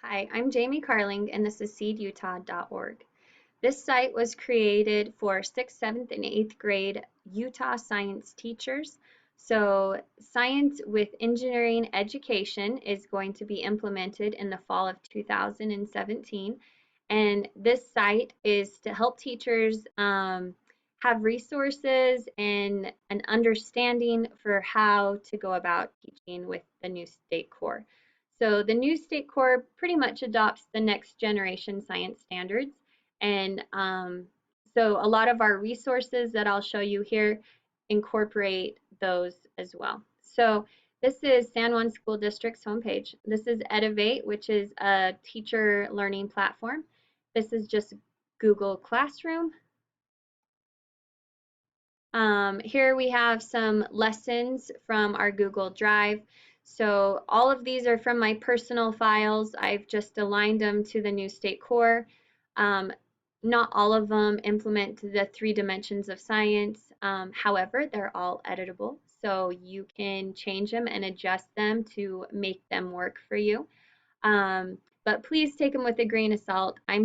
Hi, I'm Jamie Carling, and this is seedutah.org. This site was created for 6th, 7th, and 8th grade Utah science teachers. So, science with engineering education is going to be implemented in the fall of 2017. And this site is to help teachers have resources and an understanding for how to go about teaching with the new state core. So, the new state core pretty much adopts the next generation science standards. And so a lot of our resources that I'll show you here incorporate those as well. So this is San Juan School District's homepage. This is Edivate, which is a teacher learning platform. This is just Google Classroom. Here we have some lessons from our Google Drive. So all of these are from my personal files. I've just aligned them to the new state core. Um, not all of them implement the 3 dimensions of science. However, they're all editable. So you can change them and adjust them to make them work for you. But please take them with a grain of salt. I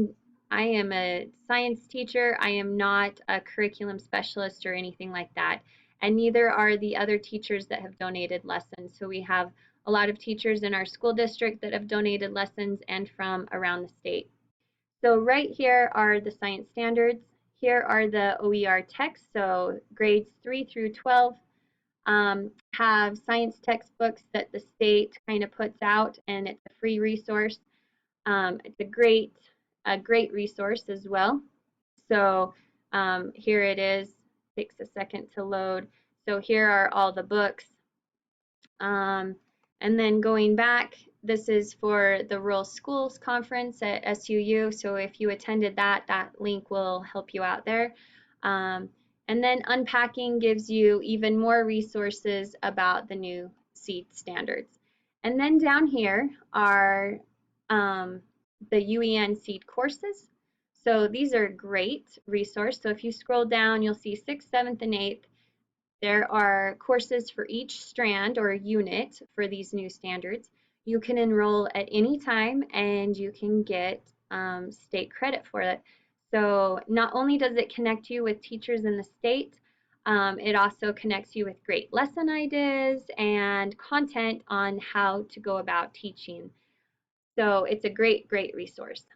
am a science teacher. I am not a curriculum specialist or anything like that. And neither are the other teachers that have donated lessons. So we have a lot of teachers in our school district that have donated lessons and from around the state. So right here are the science standards. Here are the OER texts. So grades 3 through 12 have science textbooks that the state kind of puts out, and it's a free resource. It's a great resource as well. So here it is. Takes a second to load. So here are all the books. And then going back, this is for the Rural Schools Conference at SUU. So if you attended that, that link will help you out there. And then unpacking gives you even more resources about the new seed standards. And then down here are the UEN seed courses. So these are a great resource. So if you scroll down, you'll see 6th, 7th, and 8th. There are courses for each strand or unit for these new standards. You can enroll at any time and you can get state credit for it. So not only does it connect you with teachers in the state, it also connects you with great lesson ideas and content on how to go about teaching. So it's a great, great resource.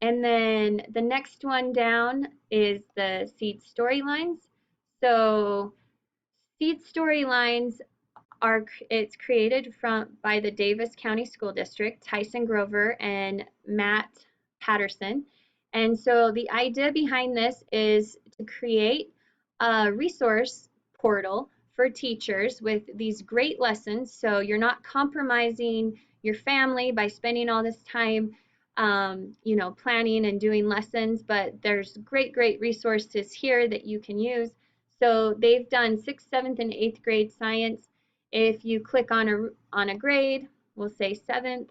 And then the next one down is the seed storylines. So seed storylines it's created by the Davis County School District, Tyson Grover and Matt Patterson. And so the idea behind this is to create a resource portal for teachers with these great lessons. So you're not compromising your family by spending all this time planning and doing lessons, but there's great resources here that you can use. So they've done 6th, 7th, and 8th grade science. If you click on a grade, we'll say 7th,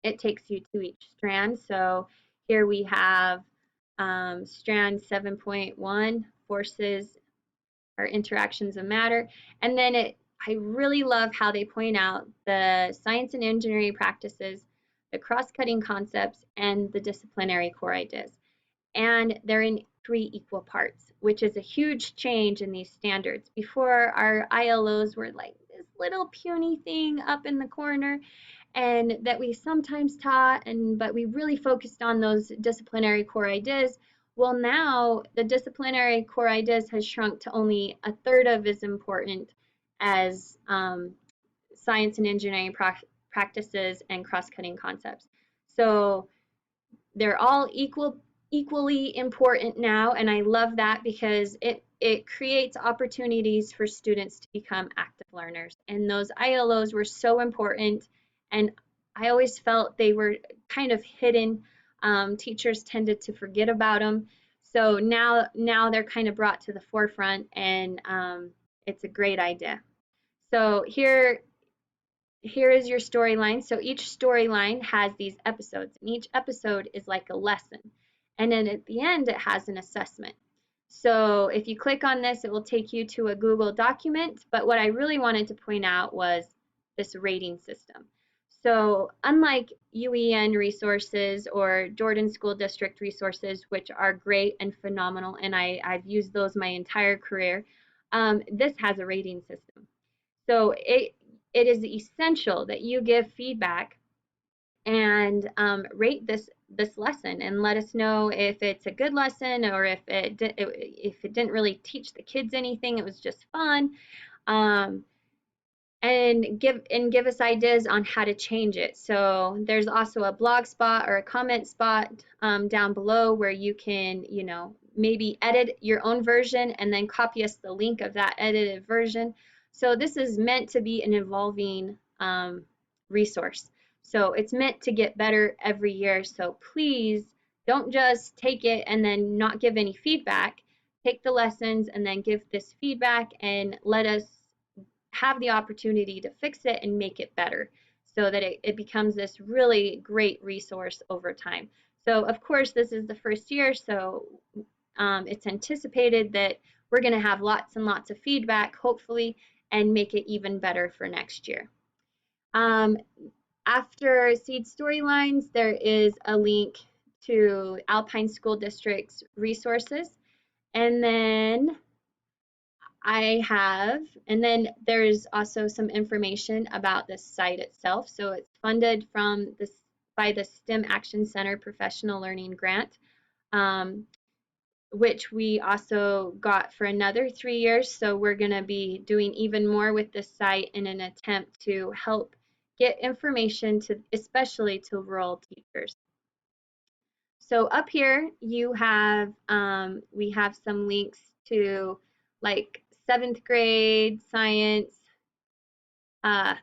it takes you to each strand. So here we have strand 7.1, forces or interactions of matter. And then I really love how they point out the science and engineering practices, the cross-cutting concepts, and the disciplinary core ideas. And they're in 3 equal parts, which is a huge change in these standards. Before, our ILOs were like this little puny thing up in the corner, and that we sometimes taught, but we really focused on those disciplinary core ideas. Well, now the disciplinary core ideas has shrunk to only a third of as important as science and engineering practices and cross-cutting concepts. So they're all equally important now, and I love that because it creates opportunities for students to become active learners. And those ILOs were so important, and I always felt they were kind of hidden. Teachers tended to forget about them. So now they're kind of brought to the forefront, and it's a great idea. So here is your storyline. So each storyline has these episodes, and each episode is like a lesson. And then at the end, it has an assessment. So if you click on this, it will take you to a Google document. But what I really wanted to point out was this rating system. So unlike UEN resources or Jordan School District resources, which are great and phenomenal, and I've used those my entire career, this has a rating system. So it is essential that you give feedback and rate this lesson and let us know if it's a good lesson or if it didn't really teach the kids anything, it was just fun. Um, and give us ideas on how to change it. So there's also a blog spot or a comment spot down below where you can, maybe edit your own version and then copy us the link of that edited version. So this is meant to be an evolving resource. So it's meant to get better every year. So please don't just take it and then not give any feedback. Take the lessons and then give this feedback and let us have the opportunity to fix it and make it better so that it becomes this really great resource over time. So of course this is the first year, so it's anticipated that we're going to have lots and lots of feedback, hopefully, and make it even better for next year. After Seed Storylines, there is a link to Alpine School District's resources, and then and then there's also some information about the site itself. So it's funded by the STEM Action Center Professional Learning Grant, which we also got for another 3 years. So we're going to be doing even more with this site in an attempt to help get information especially to rural teachers. So up here we have some links to like 7th grade science. All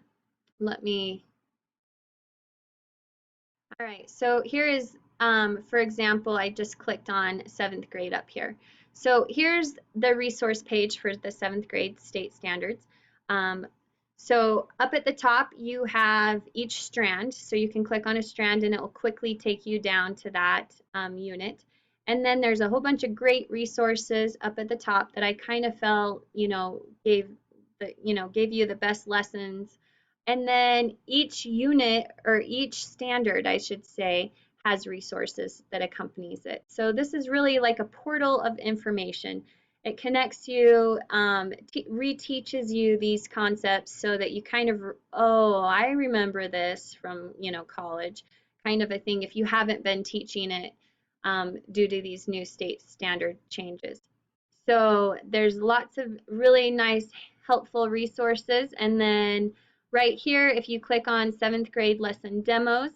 right, so here is, for example, I just clicked on 7th grade up here. So here's the resource page for the 7th grade state standards. So up at the top, you have each strand. So you can click on a strand and it will quickly take you down to that unit. And then there's a whole bunch of great resources up at the top that I kind of felt, gave you the best lessons. And then each unit or each standard, I should say, has resources that accompanies it. So this is really like a portal of information. It connects you, reteaches you these concepts so that you kind of, oh, I remember this from, college, kind of a thing if you haven't been teaching it due to these new state standard changes. So there's lots of really nice, helpful resources. And then right here, if you click on 7th grade lesson demos,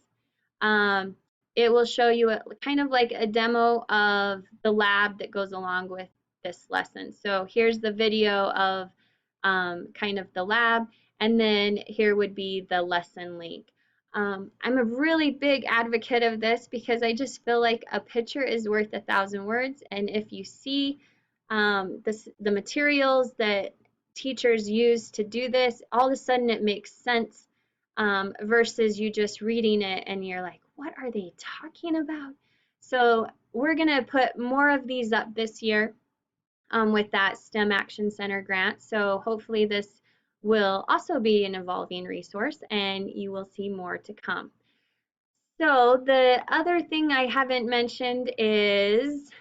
it will show you kind of like a demo of the lab that goes along with this lesson. So here's the video of kind of the lab, and then here would be the lesson link. I'm a really big advocate of this because I just feel like a picture is worth 1,000 words, and if you see the materials that teachers use to do this, all of a sudden it makes sense versus you just reading it and you're like, what are they talking about? So we're going to put more of these up this year with that STEM Action Center grant. So hopefully this will also be an evolving resource and you will see more to come. So the other thing I haven't mentioned is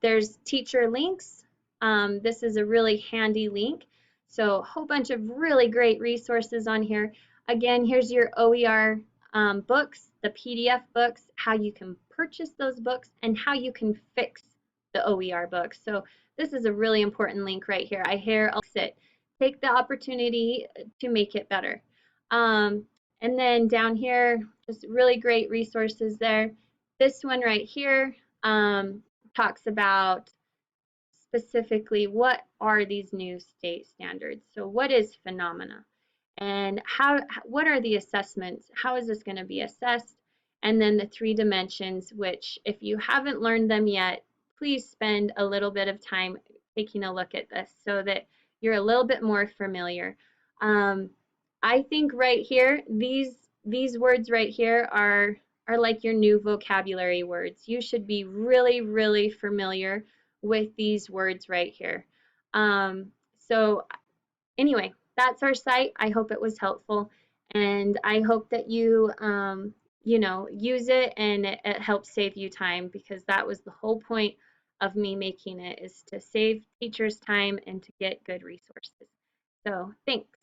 there's teacher links. This is a really handy link. So a whole bunch of really great resources on here. Again, here's your OER books, the PDF books, how you can purchase those books, and how you can fix the OER books. So this is a really important link right here. I hear it. Take the opportunity to make it better. And then down here, just really great resources there. This one right here talks about specifically what are these new state standards. So what is phenomena? And what are the assessments? How is this going to be assessed? And then the 3 dimensions, which if you haven't learned them yet, please spend a little bit of time taking a look at this so that you're a little bit more familiar. I think right here, these words right here are like your new vocabulary words. You should be really, really familiar with these words right here. So anyway, that's our site. I hope it was helpful. And I hope that you, you know, use it and it helps save you time, because that was the whole point of me making it, is to save teachers time and to get good resources. So thanks.